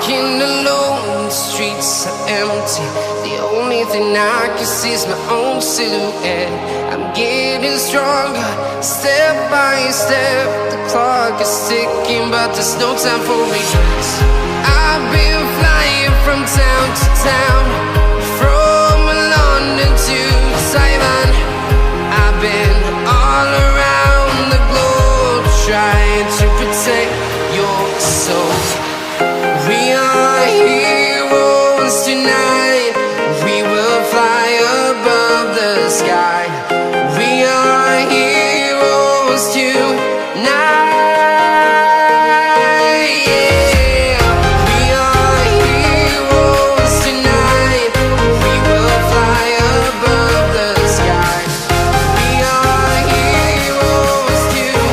walking alone, the streets are empty. The only thing I can see is my own silhouette. I'm getting stronger, step by step. The clock is ticking, but there's no time for regrets. I've been flying from town to town, from London to Taiwan. I've been all around the globe, trying to protect your soul. We are heroes tonight. We will fly above the sky. We are heroes tonight. Yeah. We are heroes tonight. We will fly above the sky. We are heroes tonight.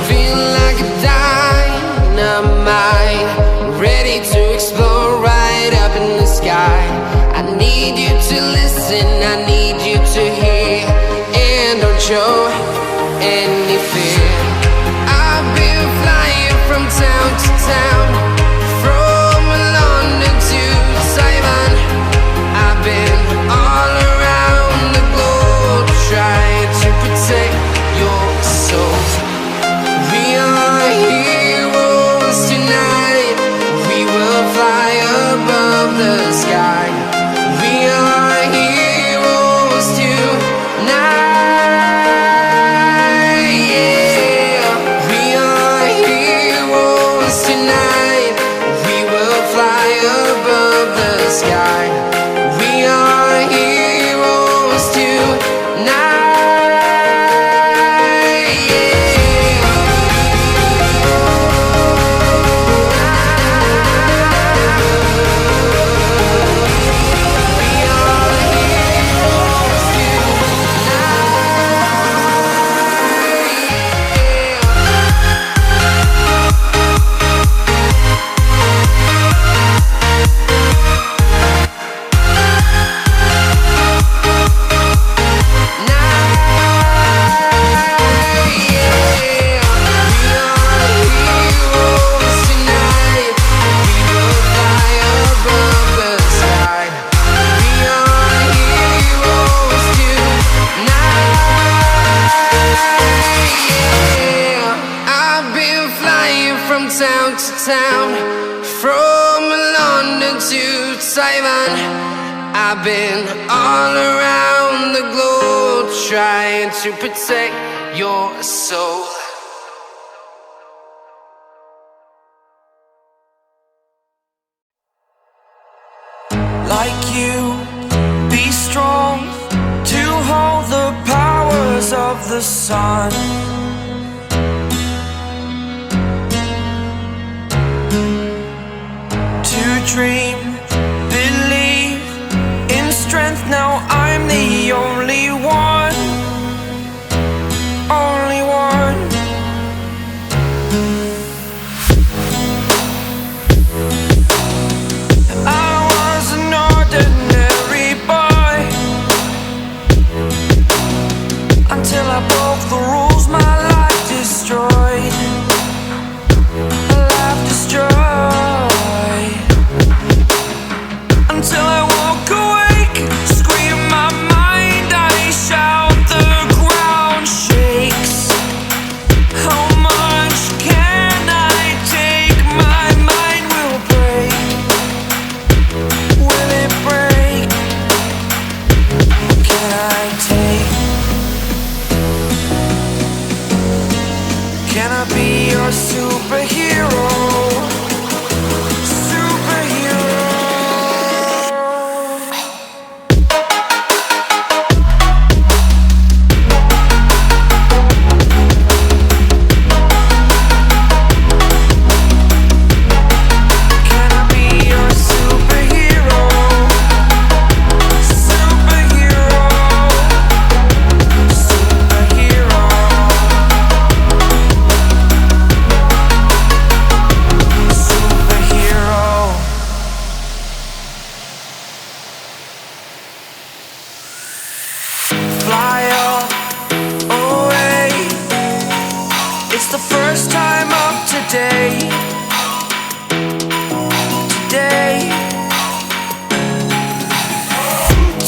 Feeling like a dynamite, ready to explode right up in the sky. I need you to listen, I need you to hear, and don't show any fear. I've been flying from town to town, from London to Taiwan. I've been all around the globe, trying to protect your soul. We are heroes tonight. We will fly above the sky. We are heroes tonight. Yeah. We are heroes tonight. We will fly above the sky. We are heroes tonight. Town to town, from London to Taiwan. I've been all around the globe, trying to protect your soul. Like you, be strong to hold the powers of the sun. To dream, believe in strength. Now I'm the only one, only one. I was an ordinary boy until I broke the rules. My first time of today. Today.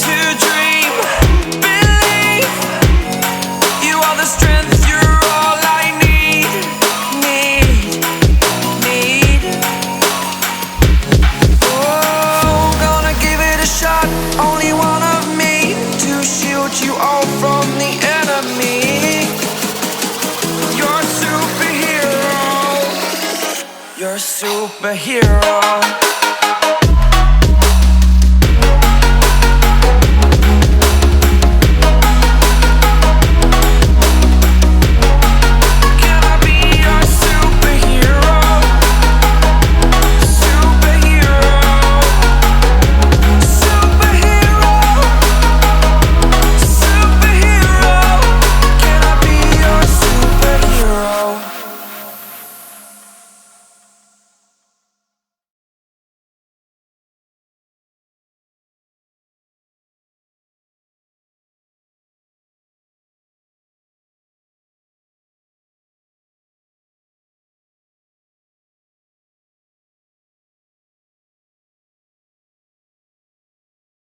To dream, believe. You are the strength, you're all I need. Need. Oh, gonna give it a shot. Only one of me to shield you all from the enemy. You're a superhero. You're a superhero.